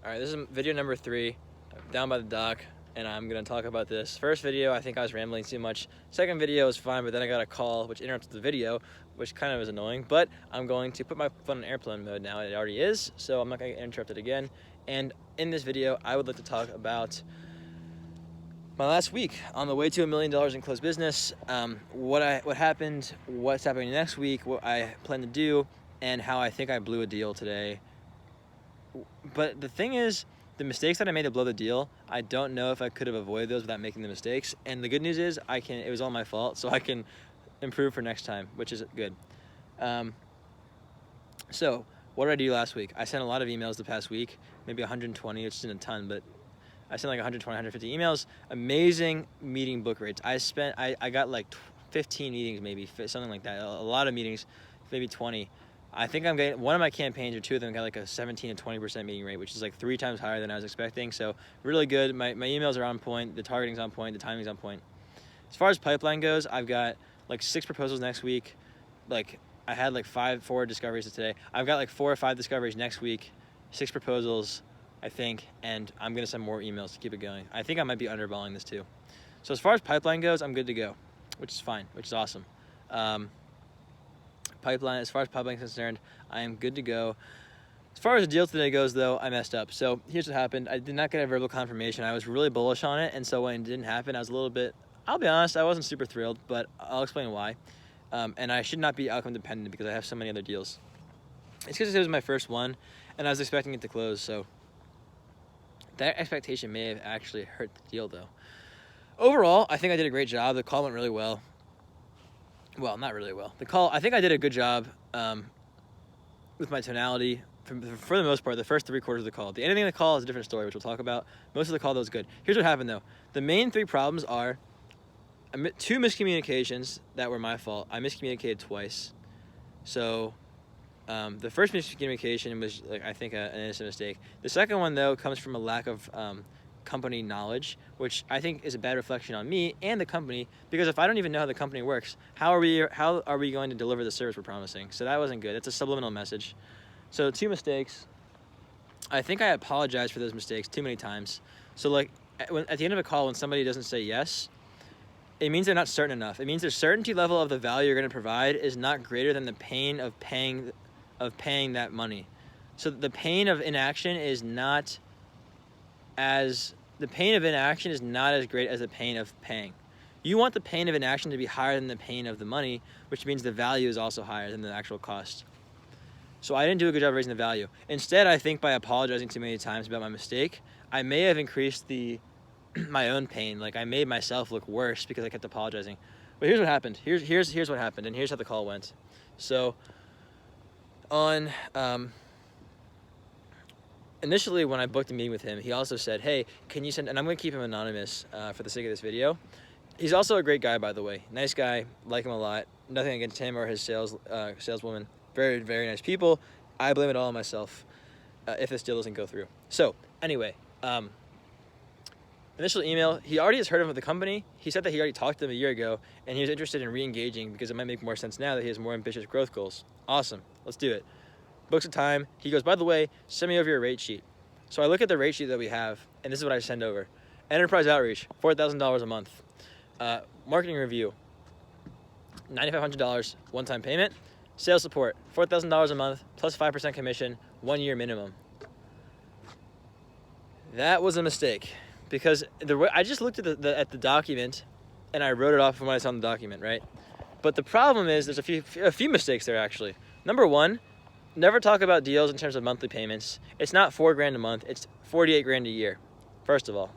Alright, this is video number 3, down by the dock, and I'm going to talk about this. First video, I think I was rambling too much. Second video was fine, but then I got a call, which interrupted the video, which kind of was annoying. But I'm going to put my phone in airplane mode now. It already is, so I'm not going to get interrupted again. And in this video, I would like to talk about my last week on the way to $1 million in closed business, what happened, what's happening next week, what I plan to do, and how I think I blew a deal today. But the thing is, the mistakes that I made to blow the deal, I don't know if I could have avoided those without making the mistakes. And the good news is, it was all my fault, so I can improve for next time, which is good. So, what did I do last week? I sent a lot of emails the past week, maybe 120, which isn't a ton, but I sent like 120, 150 emails. Amazing meeting book rates. I got like 15 meetings, maybe, something like that. A lot of meetings, maybe 20. I think I'm getting, one of my campaigns or two of them got like a 17 to 20% meeting rate, which is like 3 times higher than I was expecting. So really good. My emails are on point. The targeting's on point. The timing's on point. As far as pipeline goes, I've got like 6 proposals next week. Like I had like 4 discoveries today. I've got like 4 or 5 discoveries next week, 6 proposals, I think, and I'm going to send more emails to keep it going. I think I might be underballing this too. So as far as pipeline goes, I'm good to go, which is fine, which is awesome. As far as pipeline is concerned, I am good to go. As far as the deal today goes, though, I messed up. So here's what happened. I did not get a verbal confirmation. I was really bullish on it, and so when it didn't happen, I was a little bit, I'll be honest, I wasn't super thrilled, but I'll explain why. And I should not be outcome dependent because I have so many other deals. It's because it was my first one, and I was expecting it to close, so that expectation may have actually hurt the deal, though. Overall, I think I did a great job. The call went really well. Well, not really well. I think I did a good job with my tonality. For the most part, the first 3 quarters of the call. The ending of the call is a different story, which we'll talk about. Most of the call, though, was good. Here's what happened, though. The main 3 problems are 2 miscommunications that were my fault. I miscommunicated twice. So the first miscommunication was, I think, an innocent mistake. The second one, though, comes from a lack of company knowledge, which I think is a bad reflection on me and the company, because if I don't even know how the company works, how are we going to deliver the service we're promising? So that wasn't good. It's a subliminal message. So 2 mistakes. I think I apologized for those mistakes too many times. So at the end of a call, when somebody doesn't say yes, it means they're not certain enough. It means their certainty level of the value you're going to provide is not greater than the pain of paying that money. So the pain of inaction is not as great as the pain of paying. You want the pain of inaction to be higher than the pain of the money, which means the value is also higher than the actual cost. So I didn't do a good job raising the value. Instead, I think by apologizing too many times about my mistake, I may have increased my own pain. Like I made myself look worse because I kept apologizing. But here's what happened. Here's what happened, and here's how the call went. So on initially, when I booked a meeting with him, he also said, hey, can you send, and I'm going to keep him anonymous for the sake of this video. He's also a great guy, by the way. Nice guy, like him a lot. Nothing against him or his saleswoman. Very, very nice people. I blame it all on myself if this deal doesn't go through. So, anyway, initial email, he already has heard of the company. He said that he already talked to them a year ago, and he was interested in re-engaging because it might make more sense now that he has more ambitious growth goals. Awesome. Let's do it. Books a time. He goes, by the way, send me over your rate sheet. So I look at the rate sheet that we have, and this is what I send over. Enterprise outreach, $4,000 a month. Marketing review, $9,500 one-time payment. Sales support, $4,000 a month plus 5% commission, 1 year minimum. That was a mistake because I just looked at the document and I wrote it off from what I saw in the document, right? But the problem is there's a few mistakes there actually. Number 1, never talk about deals in terms of monthly payments. It's not $4,000 a month. It's $48,000 a year. First of all,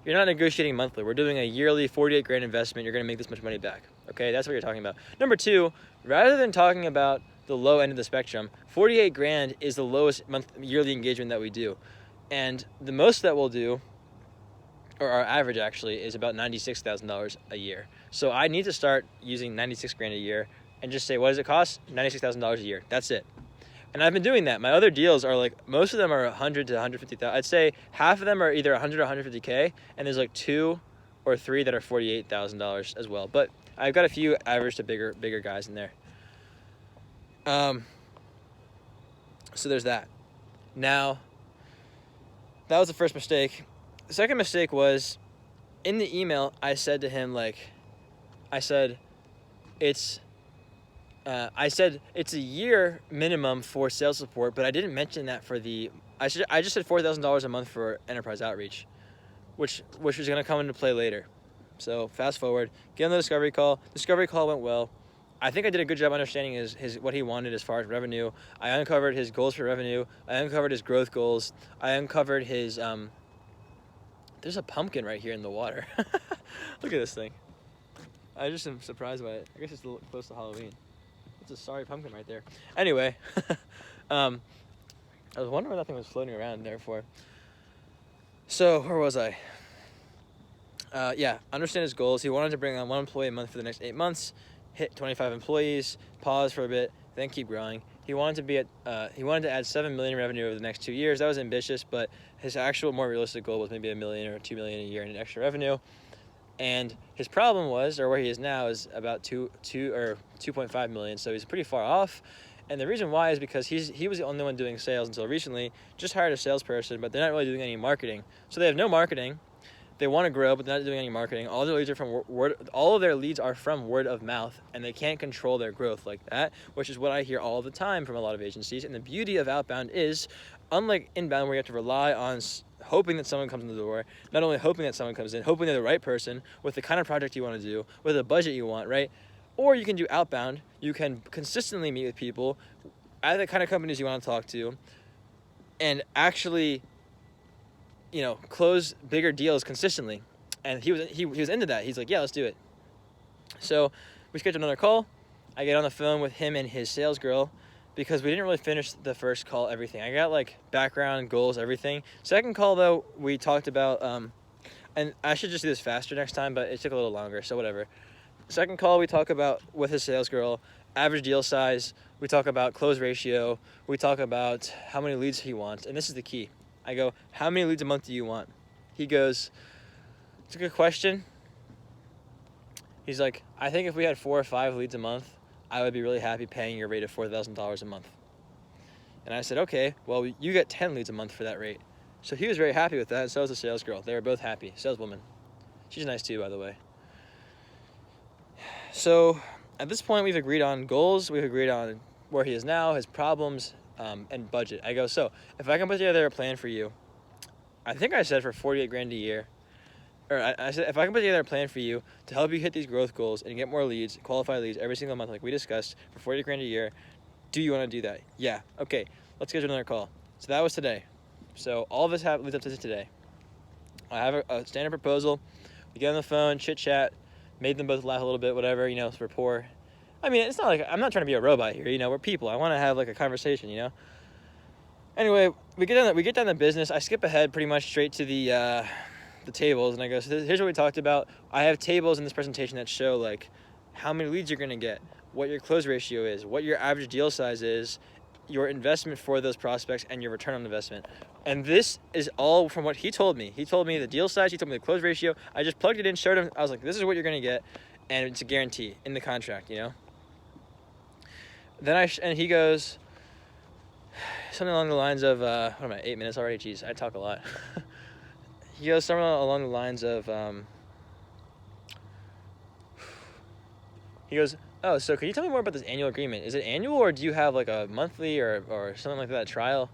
you're not negotiating monthly. We're doing a yearly $48,000 investment. You're going to make this much money back. Okay, that's what you're talking about. Number 2, rather than talking about the low end of the spectrum, $48,000 is the lowest yearly engagement that we do, and the most that we'll do, or our average actually, is about $96,000 a year. So I need to start using $96,000 a year. And just say, what does it cost? $96,000 a year. That's it. And I've been doing that. My other deals are most of them are $100,000 to $150,000. I'd say half of them are either $100,000 or $150,000, and there's 2 or 3 that are $48,000 as well. But I've got a few average to bigger guys in there. So there's that. Now, that was the first mistake. The second mistake was, in the email, I said to him, like, I said it's a year minimum for sales support, but I didn't mention that for I just said $4,000 a month for enterprise outreach, which was going to come into play later. So fast forward, get on the discovery call. Discovery call went well. I think I did a good job understanding his what he wanted as far as revenue. I uncovered his goals for revenue. I uncovered his growth goals. I uncovered his there's a pumpkin right here in the water. Look at this thing. I just am surprised by it. I guess it's a little close to Halloween. It's a sorry pumpkin right there. Anyway, I was wondering where that thing was floating around there for. So, where was I? Understand his goals. He wanted to bring on 1 employee a month for the next 8 months, hit 25 employees, pause for a bit, then keep growing. He wanted to add $7 million in revenue over the next 2 years. That was ambitious, but his actual more realistic goal was maybe $1 million or $2 million a year in extra revenue. And his problem was, or where he is now, is about 2.5 million. So he's pretty far off. And the reason why is because he was the only one doing sales until recently. Just hired a salesperson, but they're not really doing any marketing. So they have no marketing. They want to grow, but they're not doing any marketing. All their leads are from all of their leads are from word of mouth, and they can't control their growth like that, which is what I hear all the time from a lot of agencies. And the beauty of outbound is, unlike inbound, where you have to rely on hoping that someone comes in the door, not only hoping that someone comes in, hoping they're the right person with the kind of project you want to do, with the budget you want, right? Or you can do outbound. You can consistently meet with people at the kind of companies you want to talk to, and actually, close bigger deals consistently. And he was into that. He's like, yeah, let's do it. So we scheduled another call. I get on the phone with him and his sales girl, because we didn't really finish the first call, everything. I got like background, goals, everything. Second call though, we talked about, and I should just do this faster next time, but it took a little longer, so whatever. Second call, we talk about, with his sales girl, average deal size. We talk about close ratio. We talk about how many leads he wants. And this is the key. I go, how many leads a month do you want? He goes, it's a good question. He's like, I think if we had 4 or 5 leads a month, I would be really happy paying your rate of $4,000 a month. And I said, okay, well, you get 10 leads a month for that rate. So he was very happy with that, and so was the sales girl. They were both happy. Saleswoman. She's nice too, by the way. So at this point, we've agreed on goals. We've agreed on where he is now, his problems, and budget. I go, so if I can put together a plan for you, I think I said for 48 grand a year, or I said, if I can put together a plan for you to help you hit these growth goals and get more leads, qualified leads every single month, like we discussed, for 40 grand a year, do you want to do that? Yeah. Okay. Let's schedule another call. So that was today. So all of this leads up to today. I have a standard proposal. We get on the phone, chit chat, made them both laugh a little bit, whatever, it's rapport. I mean, it's not like, I'm not trying to be a robot here, we're people. I want to have like a conversation, Anyway, we get down to business. I skip ahead pretty much straight to the tables, and I go, so here's what we talked about. I have tables in this presentation that show like how many leads you're going to get, what your close ratio is, what your average deal size is, your investment for those prospects, and your return on investment. And this is all from what he told me. He told me the deal size, he told me the close ratio. I just plugged it in, showed him. I was like, this is what you're going to get, and it's a guarantee in the contract, Then and he goes something along the lines of, what am I, 8 minutes already? Jeez, I talk a lot. He goes somewhere along the lines of, he goes, oh, so can you tell me more about this annual agreement? Is it annual, or do you have like a monthly or something like that trial?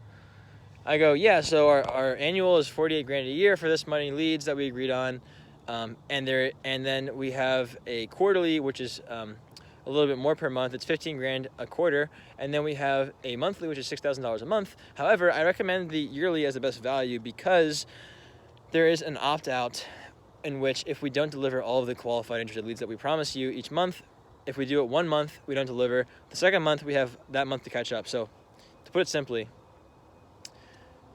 I go, yeah, so our annual is 48 grand a year for this many leads that we agreed on. And then we have a quarterly, which is a little bit more per month. It's 15 grand a quarter. And then we have a monthly, which is $6,000 a month. However, I recommend the yearly as the best value, because there is an opt-out in which if we don't deliver all of the qualified interested leads that we promise you each month, if we do it 1 month, we don't deliver. The second month, we have that month to catch up. So to put it simply,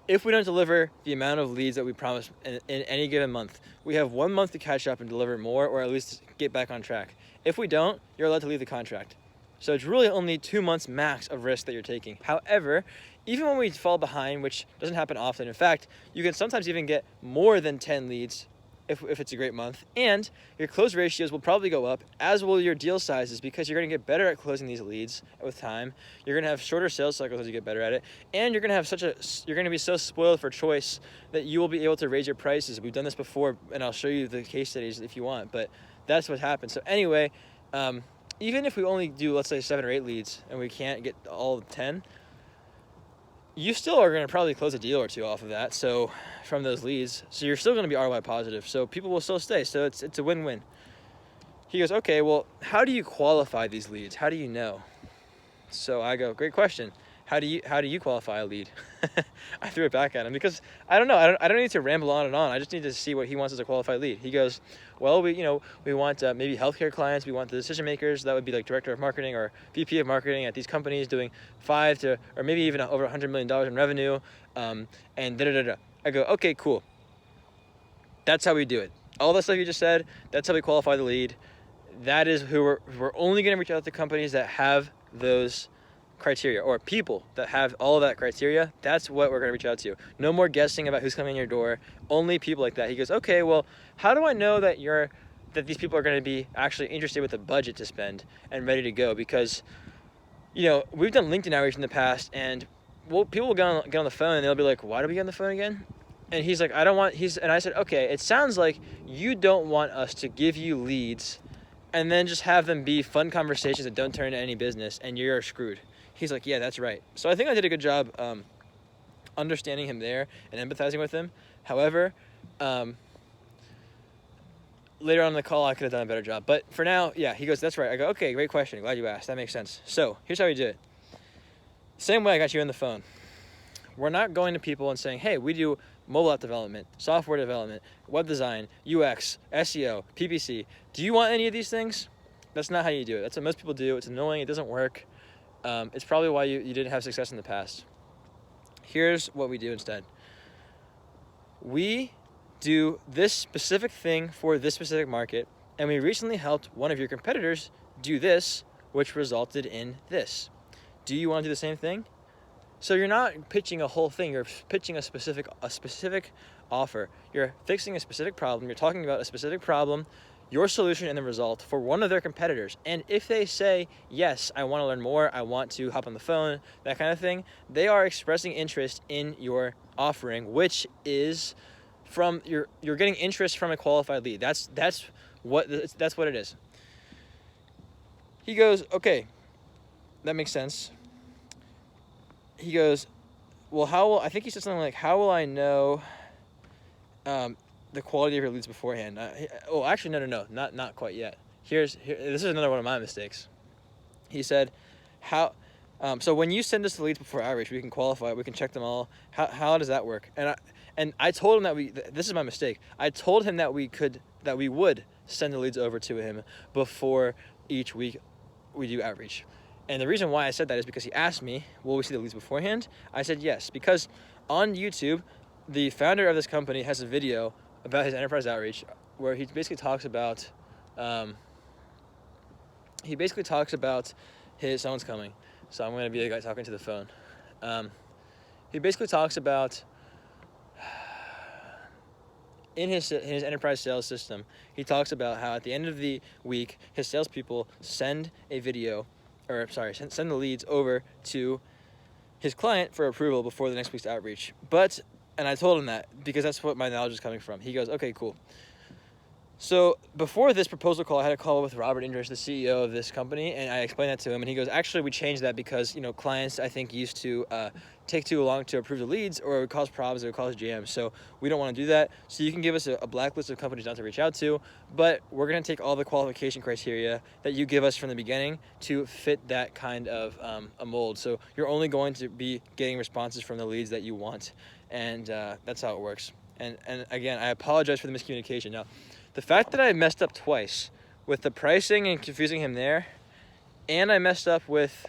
if we don't deliver the amount of leads that we promise in any given month, we have 1 month to catch up and deliver more, or at least get back on track. If we don't, you're allowed to leave the contract. So it's really only 2 months max of risk that you're taking. However, even when we fall behind, which doesn't happen often, in fact, you can sometimes even get more than 10 leads if it's a great month, and your close ratios will probably go up, as will your deal sizes, because you're going to get better at closing these leads with time. You're going to have shorter sales cycles as you get better at it, and you're going to be so spoiled for choice that you will be able to raise your prices. We've done this before, and I'll show you the case studies if you want, but that's what happens. So anyway, even if we only do, let's say, 7 or 8 leads and we can't get all 10, you still are going to probably close a deal or two off of that. So from those leads, so you're still going to be ROI positive. So people will still stay. So it's a win-win. He goes, okay, well, how do you qualify these leads? How do you know? So I go, great question. How do you qualify a lead? I threw it back at him because I don't know. I don't need to ramble on and on. I just need to see what he wants as a qualified lead. He goes, well, we want maybe healthcare clients. We want the decision makers. That would be like director of marketing or VP of marketing at these companies doing 5 to, or maybe even over $100 million in revenue. And da-da-da-da. I go, okay, cool. That's how we do it. All the stuff you just said, that's how we qualify the lead. That is who we're only going to reach out to companies that have those criteria, or people that have all of that criteria. That's what we're going to reach out to. No more guessing about who's coming in your door. Only people like that. He goes, okay, well, how do I know that these people are going to be actually interested with a budget to spend and ready to go? Because, we've done LinkedIn outreach in the past, and people will get on the phone and they'll be like, why do we get on the phone again? And he's like, and I said, okay, it sounds like you don't want us to give you leads and then just have them be fun conversations that don't turn into any business, and you're screwed. He's like, yeah, that's right. So I think I did a good job understanding him there and empathizing with him. However, later on in the call, I could have done a better job. But for now, yeah, he goes, that's right. I go, okay, great question. Glad you asked. That makes sense. So here's how we do it. Same way I got you on the phone. We're not going to people and saying, hey, we do mobile app development, software development, web design, UX, SEO, PPC. Do you want any of these things? That's not how you do it. That's what most people do. It's annoying. It doesn't work. It's probably why you didn't have success in the past. Here's what we do instead. We do this specific thing for this specific market, and we recently helped one of your competitors do this, which resulted in this. Do you want to do the same thing? So you're not pitching a whole thing. You're pitching a specific offer. You're fixing a specific problem. You're talking about a specific problem, your solution and the result for one of their competitors. And if they say, yes, I want to learn more, I want to hop on the phone, that kind of thing, they are expressing interest in your offering, which is you're getting interest from a qualified lead. That's what it is. He goes, okay, that makes sense. He goes, well, I think he said something like, how will I know the quality of your leads beforehand? Actually, no, not quite yet. This is another one of my mistakes. He said, so when you send us the leads before outreach, we can qualify it, we can check them all. How does that work? And I told him this is my mistake. I told him that we would send the leads over to him before each week we do outreach. And the reason why I said that is because he asked me, will we see the leads beforehand? I said yes, because on YouTube, the founder of this company has a video about his enterprise outreach where he basically talks about someone's coming. So I'm going to be the guy talking to the phone. He basically talks about in his enterprise sales system, he talks about how at the end of the week, his salespeople send the leads over to his client for approval before the next week's outreach. And I told him that because that's what my knowledge is coming from. He goes, okay, cool. So before this proposal call, I had a call with Robert Indrich, the CEO of this company, and I explained that to him, and he goes, actually, we changed that because, clients, I think, used to take too long to approve the leads, or it would cause problems, it would cause jams, so we don't want to do that. So you can give us a blacklist of companies not to reach out to, but we're going to take all the qualification criteria that you give us from the beginning to fit that kind of a mold. So you're only going to be getting responses from the leads that you want, and that's how it works. And again, I apologize for the miscommunication. Now, the fact that I messed up twice with the pricing and confusing him there, and I messed up with,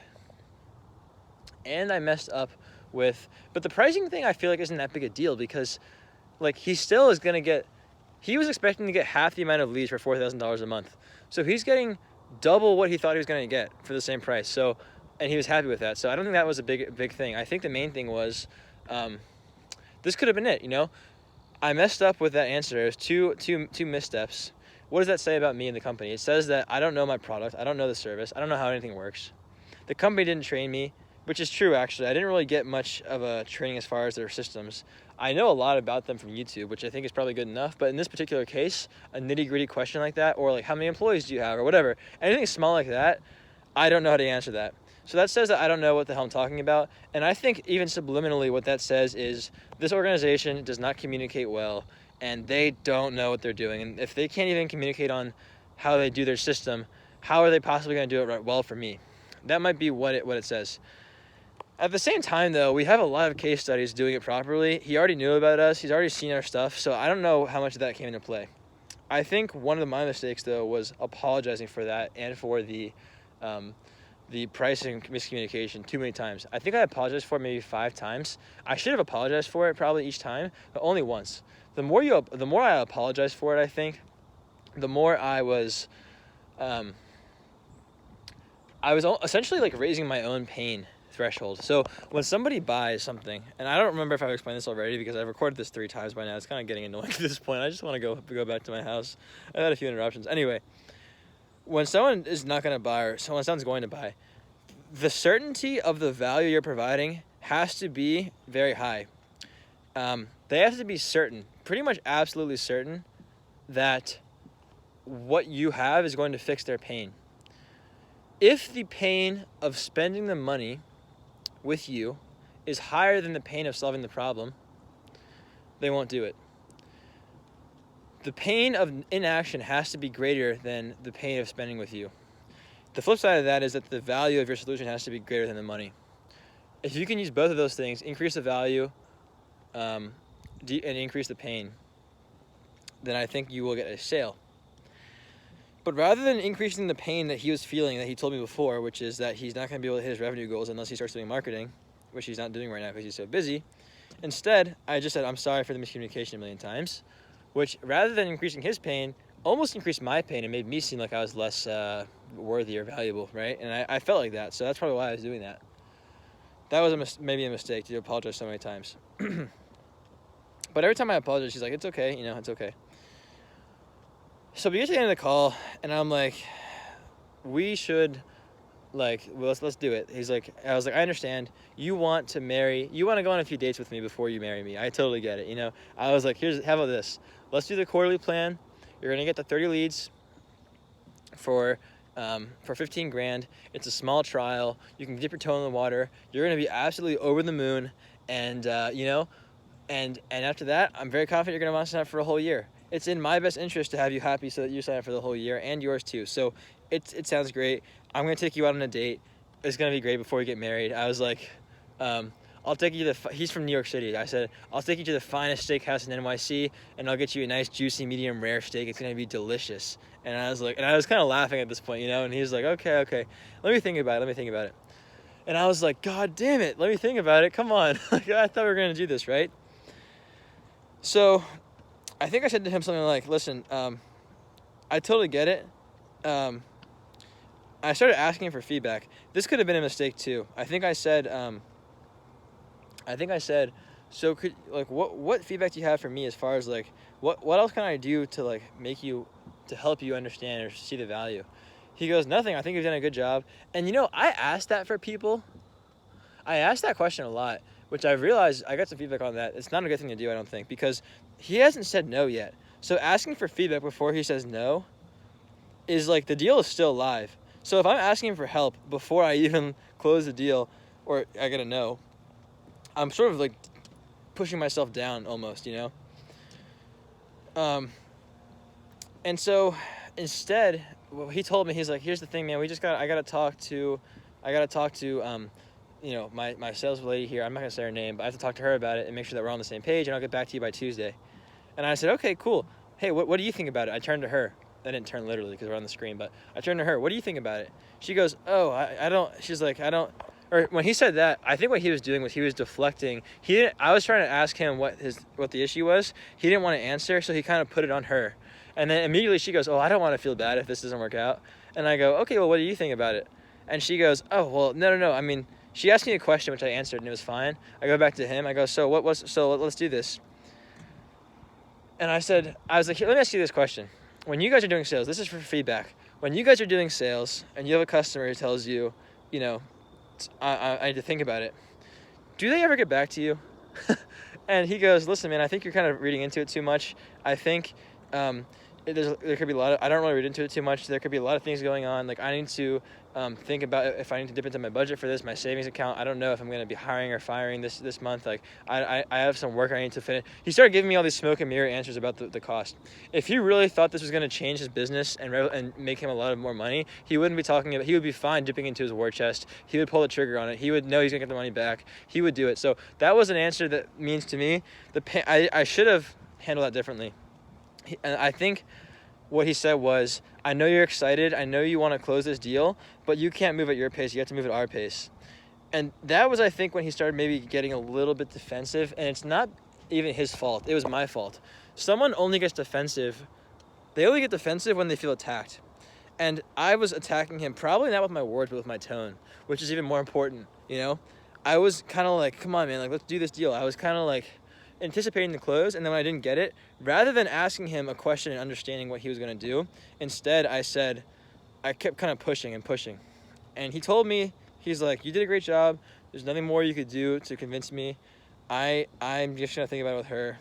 but the pricing thing I feel like isn't that big a deal because, he still is going to get, he was expecting to get half the amount of leads for $4,000 a month. So he's getting double what he thought he was going to get for the same price. So, and he was happy with that. So I don't think that was a big thing. I think the main thing was, this could have been it, I messed up with that answer. It was two missteps. What does that say about me and the company? It says that I don't know my product. I don't know the service. I don't know how anything works. The company didn't train me, which is true, actually. I didn't really get much of a training as far as their systems. I know a lot about them from YouTube, which I think is probably good enough. But in this particular case, a nitty-gritty question like that, or like how many employees do you have, or whatever, anything small like that, I don't know how to answer that. So that says that I don't know what the hell I'm talking about. And I think even subliminally what that says is this organization does not communicate well, and they don't know what they're doing. And if they can't even communicate on how they do their system, how are they possibly going to do it right well for me? That might be what it says. At the same time, though, we have a lot of case studies doing it properly. He already knew about us. He's already seen our stuff. So I don't know how much of that came into play. I think one of my mistakes, though, was apologizing for that and for the pricing miscommunication too many times. I think I apologized for it maybe 5 times. I should have apologized for it probably each time, but only once. The more I apologized for it, I think, the more I was essentially like raising my own pain threshold. So when somebody buys something, and I don't remember if I've explained this already because I've recorded this 3 times by now. It's kind of getting annoying at this point. I just want to go back to my house. I've had a few interruptions. Anyway, when someone is not going to buy or someone's going to buy, the certainty of the value you're providing has to be very high. They have to be certain, pretty much absolutely certain, that what you have is going to fix their pain. If the pain of spending the money with you is higher than the pain of solving the problem, they won't do it. The pain of inaction has to be greater than the pain of spending with you. The flip side of that is that the value of your solution has to be greater than the money. If you can use both of those things, increase the value and increase the pain, then I think you will get a sale. But rather than increasing the pain that he was feeling, that he told me before, which is that he's not going to be able to hit his revenue goals unless he starts doing marketing, which he's not doing right now because he's so busy, instead, I just said, I'm sorry for the miscommunication a million times, which rather than increasing his pain, almost increased my pain and made me seem like I was less worthy or valuable, right? And I felt like that, so that's probably why I was doing that. That was maybe a mistake to apologize so many times. But every time I apologize, she's like, it's okay, it's okay. So we get to the end of the call, and I'm like, we should, let's do it. I was like, I understand. You want to go on a few dates with me before you marry me. I totally get it, I was like, how about this? Let's do the quarterly plan. You're going to get the 30 leads for $15,000. It's a small trial. You can dip your toe in the water. You're going to be absolutely over the moon, and, and after that, I'm very confident you're going to want to sign up for a whole year. It's in my best interest to have you happy so that you sign up for the whole year, and yours too. So it sounds great. I'm going to take you out on a date. It's going to be great before we get married. I was like, I'll take you he's from New York City. I said, I'll take you to the finest steakhouse in NYC, and I'll get you a nice, juicy, medium rare steak. It's going to be delicious. And I was kind of laughing at this point, and he was like, okay. Let me think about it. And I was like, God damn it. Let me think about it. Come on. I thought we were going to do this, right? So I think I said to him something like, listen, I totally get it. I started asking for feedback. This could have been a mistake too. I think I said, so what feedback do you have for me as far as what else can I do to to help you understand or see the value? He goes, nothing. I think you've done a good job. And I asked that for people. I asked that question a lot, which I've realized I got some feedback on that. It's not a good thing to do, I don't think, because he hasn't said no yet. So asking for feedback before he says no is the deal is still live. So if I'm asking for help before I even close the deal or I get a no, I'm sort of pushing myself down almost, And so instead, he told me, he's like, here's the thing, man, I gotta talk to my sales lady here. I'm not gonna say her name, but I have to talk to her about it and make sure that we're on the same page, and I'll get back to you by Tuesday. And I said, okay, cool. Hey, what do you think about it? I turned to her. I didn't turn literally because we're on the screen, but I turned to her. What do you think about it? She goes, oh, I don't. She's like, I don't. Or when he said that, I think what he was doing was he was deflecting. I was trying to ask him what the issue was. He didn't want to answer, so he kind of put it on her. And then immediately she goes, oh, I don't want to feel bad if this doesn't work out. And I go, okay, well, what do you think about it? And she goes, oh, well, no. I mean, she asked me a question, which I answered, and it was fine. I go back to him. I go, so let's do this. And I was like, here, let me ask you this question. When you guys are doing sales, this is for feedback. When you guys are doing sales and you have a customer who tells you, you know, I need to think about it, do they ever get back to you? And he goes, listen, man, I think you're kind of reading into it too much. I think there could be a lot of, I don't really read into it too much. There could be a lot of things going on. Like, I need to think about if I need to dip into my budget for this, my savings account. I don't know if I'm going to be hiring or firing this month. Like, I have some work I need to finish. He started giving me all these smoke and mirror answers about the cost. If he really thought this was going to change his business and make him a lot of more money, he wouldn't be talking about, he would be fine dipping into his war chest. He would pull the trigger on it. He would know he's going to get the money back. He would do it. So that was an answer that means to me, I should have handled that differently. And I think what he said was, I know you're excited. I know you want to close this deal, but you can't move at your pace. You have to move at our pace. And that was, I think, when he started maybe getting a little bit defensive. And it's not even his fault. It was my fault. Someone only gets defensive. They only get defensive when they feel attacked. And I was attacking him, probably not with my words, but with my tone, which is even more important, you know? I was kind of like, come on, man, like, let's do this deal. I was kind of like anticipating the close, and then when I didn't get it, rather than asking him a question and understanding what he was going to do, instead I kept kind of pushing and pushing. And he told me, he's like, you did a great job. There's nothing more you could do to convince me. I'm just going to think about it with her,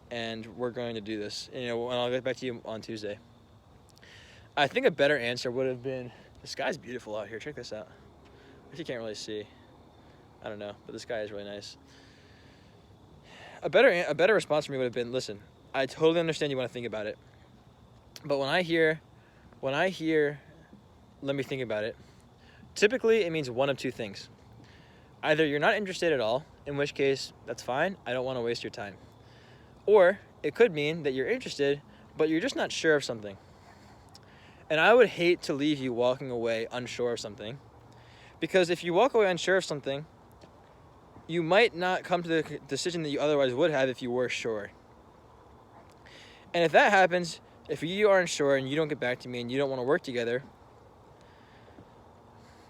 and we're going to do this. And, and I'll get back to you on Tuesday. I think a better answer would have been, the sky's beautiful out here. Check this out. If you can't really see, I don't know, but the sky is really nice. A better response from me would have been, listen, I totally understand you want to think about it, but when I hear, let me think about it, typically it means one of two things. Either you're not interested at all, in which case, that's fine, I don't want to waste your time. Or it could mean that you're interested, but you're just not sure of something. And I would hate to leave you walking away unsure of something, because if you walk away unsure of something, you might not come to the decision that you otherwise would have if you were sure. And if that happens, if you aren't sure and you don't get back to me and you don't want to work together,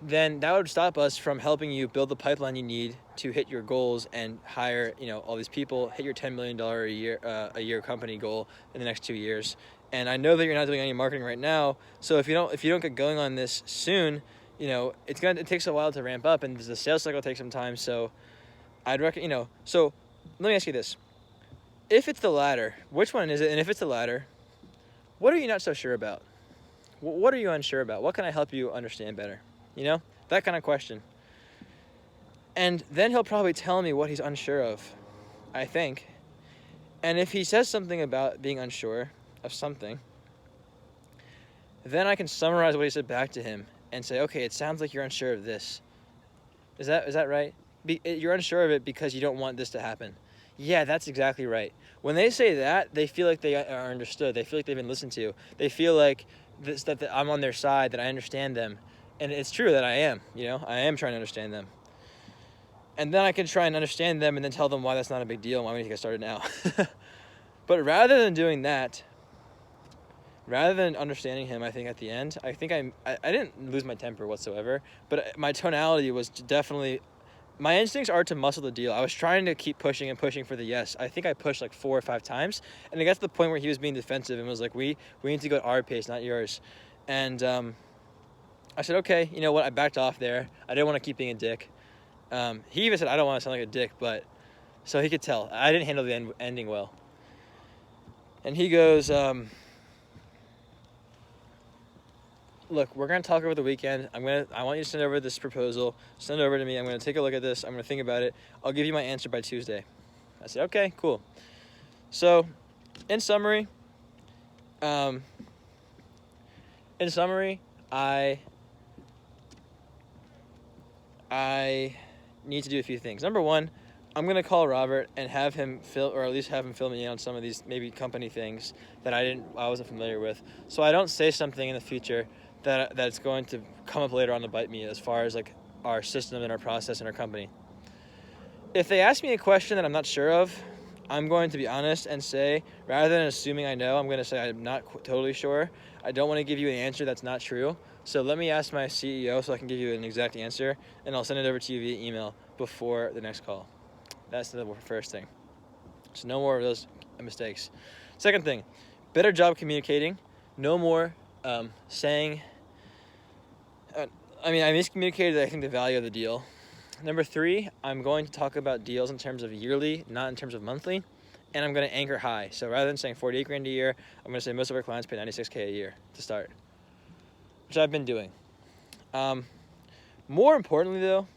then that would stop us from helping you build the pipeline you need to hit your goals and hire, all these people, hit your $10 million a year company goal in the next 2 years. And I know that you're not doing any marketing right now, so if you don't get going on this soon, it takes a while to ramp up, and the sales cycle takes some time. So I'd recommend, so let me ask you this. If it's the latter, which one is it? And if it's the latter, what are you not so sure about? What are you unsure about? What can I help you understand better? That kind of question. And then he'll probably tell me what he's unsure of, I think. And if he says something about being unsure of something, then I can summarize what he said back to him and say, okay, it sounds like you're unsure of this. Is that right? You're unsure of it because you don't want this to happen. Yeah, that's exactly right. When they say that, they feel like they are understood. They feel like they've been listened to. They feel like that I'm on their side, that I understand them. And it's true that I am. I am trying to understand them. And then I can try and understand them and then tell them why that's not a big deal and why we need to get started now. But rather than doing that, rather than understanding him, I think at the end, I didn't lose my temper whatsoever, but my tonality was definitely, my instincts are to muscle the deal. I was trying to keep pushing and pushing for the yes. I think I pushed like 4 or 5 times, and it got to the point where he was being defensive and was like, we need to go at our pace, not yours. And I said, okay, you know what? I backed off there. I didn't want to keep being a dick. He even said, I don't want to sound like a dick, but so he could tell. I didn't handle the ending well. And he goes, look, we're going to talk over the weekend. I want you to send over this proposal. Send it over to me. I'm going to take a look at this. I'm going to think about it. I'll give you my answer by Tuesday. I said, okay, cool. So, in summary, I need to do a few things. Number one, I'm going to call Robert and have him fill me in on some of these maybe company things that I wasn't familiar with. So I don't say something in the future that's going to come up later on to bite me as far as like our system and our process and our company. If they ask me a question that I'm not sure of, I'm going to be honest and say, rather than assuming I know, I'm going to say I'm not totally sure. I don't want to give you an answer that's not true. So let me ask my CEO so I can give you an exact answer, and I'll send it over to you via email before the next call. That's the first thing. So no more of those and mistakes. Second thing, better job communicating. No more saying, I miscommunicated, I think, the value of the deal. Number 3, I'm going to talk about deals in terms of yearly, not in terms of monthly. And I'm going to anchor high. So rather than saying 48 grand a year, I'm going to say most of our clients pay 96K a year to start, which I've been doing. More importantly, though,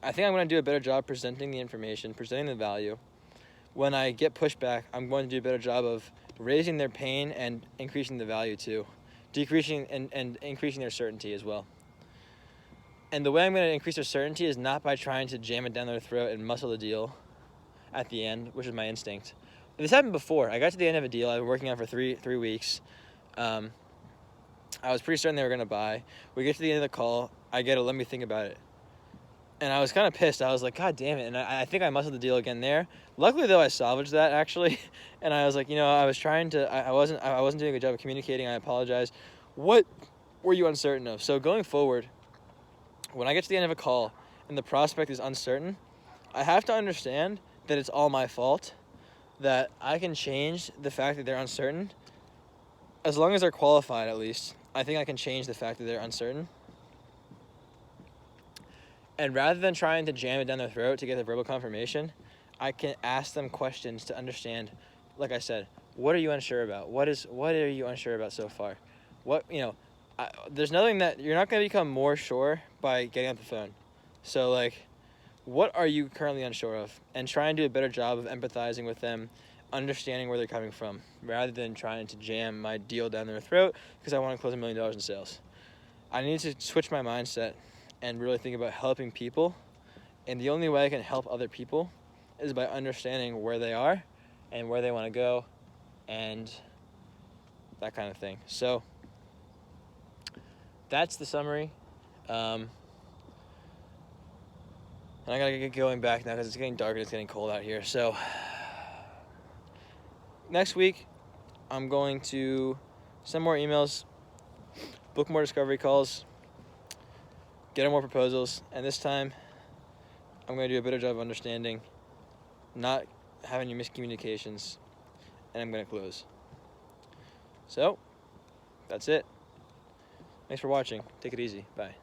I think I'm going to do a better job presenting the information, presenting the value. When I get pushback, I'm going to do a better job of raising their pain and increasing the value too, decreasing and increasing their certainty as well. And the way I'm going to increase their certainty is not by trying to jam it down their throat and muscle the deal at the end, which is my instinct. This happened before. I got to the end of a deal I've been working on for three weeks. I was pretty certain they were going to buy. We get to the end of the call. I get a let me think about it. And I was kind of pissed. I was like, God damn it. And I think I muscled the deal again there. Luckily, though, I salvaged that, actually. And I was like, I was trying to, I wasn't doing a good job of communicating. I apologize. What were you uncertain of? So going forward, when I get to the end of a call and the prospect is uncertain, I have to understand that it's all my fault, that I can change the fact that they're uncertain. As long as they're qualified, at least, I think I can change the fact that they're uncertain. And rather than trying to jam it down their throat to get the verbal confirmation, I can ask them questions to understand, like I said, what are you unsure about? What are you unsure about so far? There's nothing that you're not going to become more sure by getting off the phone. So, what are you currently unsure of? And try and do a better job of empathizing with them, understanding where they're coming from, rather than trying to jam my deal down their throat because I want to close $1 million in sales. I need to switch my mindset and really think about helping people. And the only way I can help other people is by understanding where they are and where they want to go and that kind of thing. So that's the summary. And I gotta get going back now because it's getting dark and it's getting cold out here. So next week, I'm going to send more emails, book more discovery calls, get more proposals, and this time I'm going to do a better job of understanding, not having any miscommunications, and I'm going to close. So that's it. Thanks for watching. Take it easy. Bye.